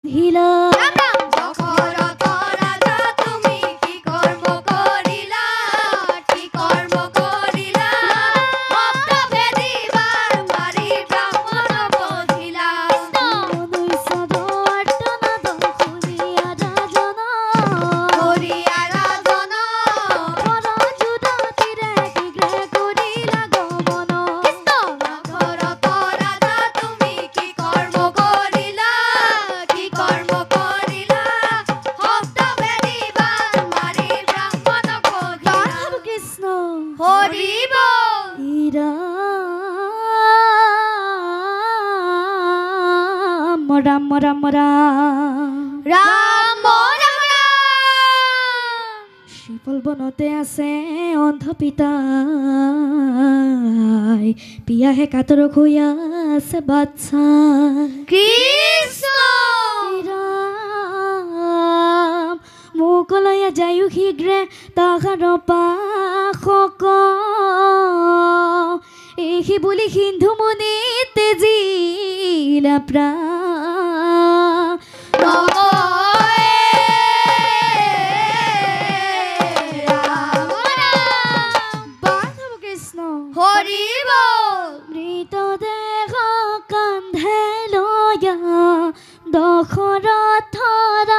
হিলা ৰাম ৰাম ৰাম শিপল বনতে আছে অন্ধ পিতাই পিয়াহে কাতৰ হৈ আছে বাচ্চা কৃষ্ণ ৰাম মোকলয়া যায়ো শীঘ্ৰে তাহাৰ পাশক এই বুলি সিন্ধু মুনি তেজিলা প্ৰাণ দশৰথৰা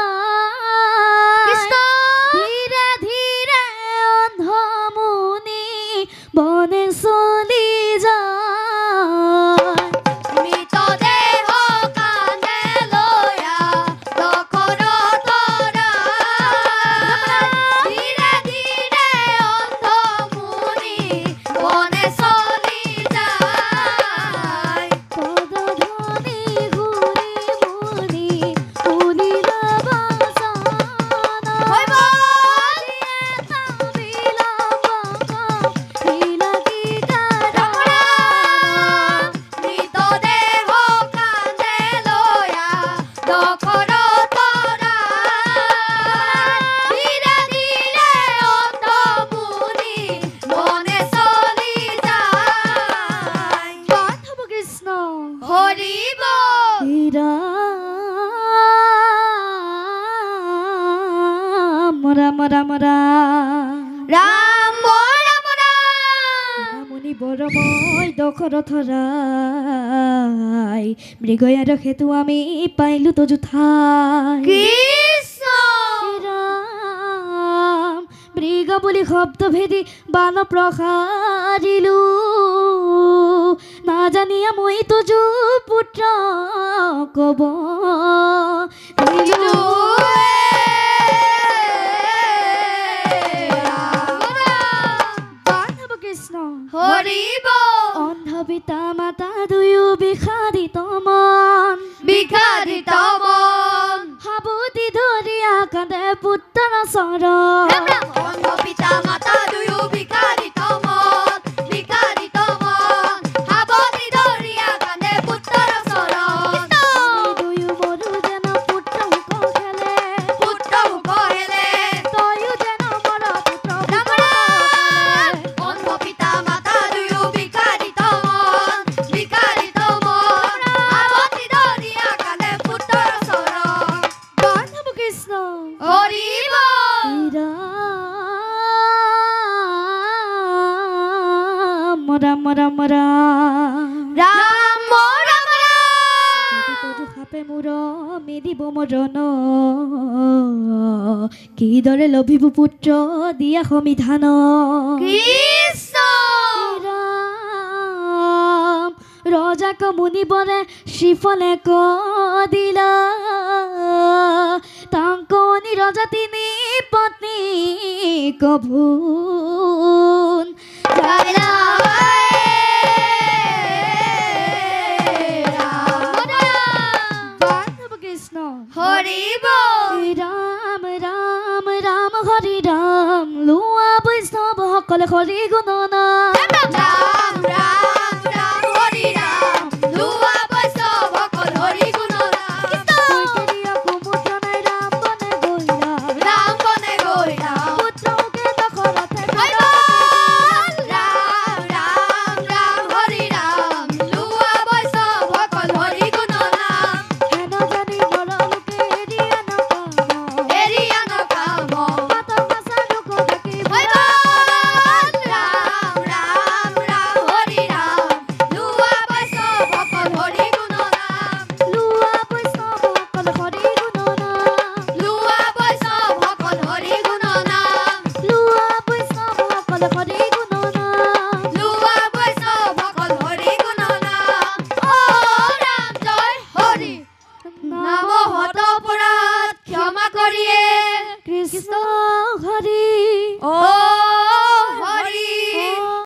ধীৰে ধীৰে অন্ধ মুনি বনে চলি যায় মৃতদেহ কান্ধে লৈয়া দশৰথৰা ধীৰে ধীৰে অন্ধ মুনি বনে চলি যায় পদধ্বনি ৰাম ৰাম মুনি বৰময় দশৰথৰাই মৃগয়াৰ সেতু আমি পাইলো তো জুঠাই কৃষ্ণ ৰাম মৃগ বুলি শব্দ ভেদি বান প্ৰসাৰিলো নাজানিয়া মই তোজো পুত্ৰ কব অন্ধ পিতা মাতা দুয়ো বিষাদিত মন সাবতি ধৰিয়া কান্দে পুত্ৰ চৰণ অন্ধ পিতা মাতা দুয়ো বিষাদিত মন সাবতি ধৰিয়া কান্দে পুত্ৰ চৰণ দুয়ো মৰু যেন পুত্ৰ হুক খেলে তয়ো যেন মৰ পুত্ৰ অন্ধ পিতা মাতা দুয়ো বিষাদিত মন সাবতি ধৰিয়া কান্দে পুত্ৰ চৰণ বন্ধৱ কৃষ্ণ হৰি ৰাম ৰাম ৰাম সাপে মোৰ মেদিব মৰণ কিদৰে লভিব পুত্ৰ দিয়া সমিধান কৃষ্ণ ৰাম ৰজাক মুনিবৰে শ্ৰীফলে কদিলা তাংকনি ৰজা তিনি পত্নী কভুন হৰি ৰাম ৰাম ৰাম হৰি ৰাম লোৱা বৈষ্ণৱ সকলে হৰি গুণনা